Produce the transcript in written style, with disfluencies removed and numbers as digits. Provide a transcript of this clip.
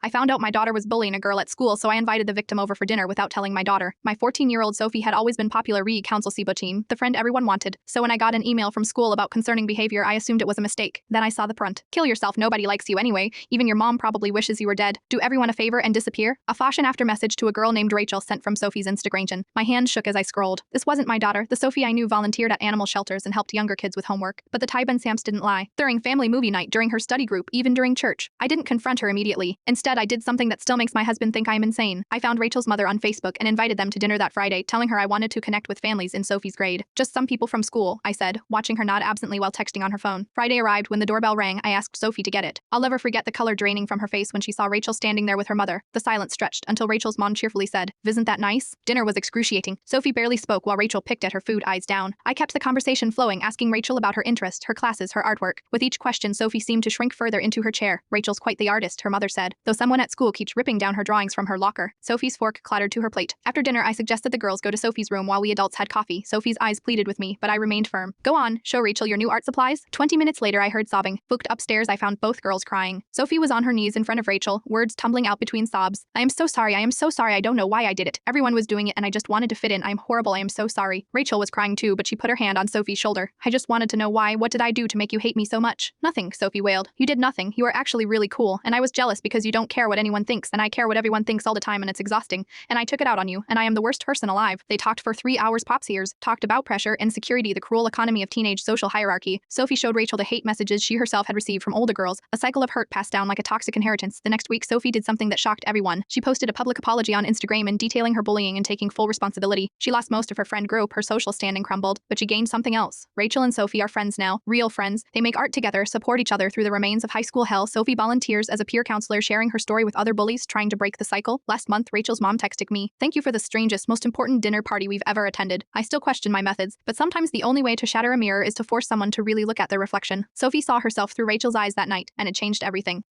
I found out my daughter was bullying a girl at school, so I invited the victim over for dinner without telling my daughter. My 14-year-old Sophie had always been popular council SIBO team, the friend everyone wanted. So when I got an email from school about concerning behavior, I assumed it was a mistake. Then I saw the prompt. Kill yourself, nobody likes you anyway. Even your mom probably wishes you were dead. Do everyone a favor and disappear. A fashion after message to a girl named Rachel sent from Sophie's Instagram. My hand shook as I scrolled. This wasn't my daughter. The Sophie I knew volunteered at animal shelters and helped younger kids with homework. But the Tyben Samps didn't lie. During family movie night, during her study group, even during church. I didn't confront her immediately. Instead, I did something that still makes my husband think I'm insane. I found Rachel's mother on Facebook and invited them to dinner that Friday, telling her I wanted to connect with families in Sophie's grade. Just some people from school, I said, watching her nod absently while texting on her phone. Friday arrived when the doorbell rang. I asked Sophie to get it. I'll never forget the color draining from her face when she saw Rachel standing there with her mother. The silence stretched until Rachel's mom cheerfully said, "Isn't that nice?" Dinner was excruciating. Sophie barely spoke while Rachel picked at her food, eyes down. I kept the conversation flowing, asking Rachel about her interest, her classes, her artwork. With each question, Sophie seemed to shrink further into her chair. Rachel's quite the artist, her mother said, though someone at school keeps ripping down her drawings from her locker. Sophie's fork clattered to her plate. After dinner, I suggested the girls go to Sophie's room while we adults had coffee. Sophie's eyes pleaded with me, but I remained firm. Go on, show Rachel your new art supplies. 20 minutes later, I heard sobbing. Booked upstairs, I found both girls crying. Sophie was on her knees in front of Rachel, words tumbling out between sobs. I am so sorry, I don't know why I did it. Everyone was doing it and I just wanted to fit in. I'm horrible, I am so sorry. Rachel was crying too, but she put her hand on Sophie's shoulder. I just wanted to know why. What did I do to make you hate me so much? Nothing, Sophie wailed. You did nothing. You are actually really cool, and I was jealous because you don't care what anyone thinks, and I care what everyone thinks all the time, and it's exhausting. And I took it out on you, and I am the worst person alive. They talked for 3 hours, Pop's ears, talked about pressure, insecurity, the cruel economy of teenage social hierarchy. Sophie showed Rachel the hate messages she herself had received from older girls, a cycle of hurt passed down like a toxic inheritance. The next week, Sophie did something that shocked everyone. She posted a public apology on Instagram and detailing her bullying and taking full responsibility. She lost most of her friend group, her social standing crumbled, but she gained something else. Rachel and Sophie are friends now, real friends. They make art together, support each other through the remains of high school hell. Sophie volunteers as a peer counselor, sharing her story with other bullies trying to break the cycle. Last month, Rachel's mom texted me, "Thank you for the strangest, most important dinner party we've ever attended." I still question my methods, but sometimes the only way to shatter a mirror is to force someone to really look at their reflection. Sophie saw herself through Rachel's eyes that night, and it changed everything.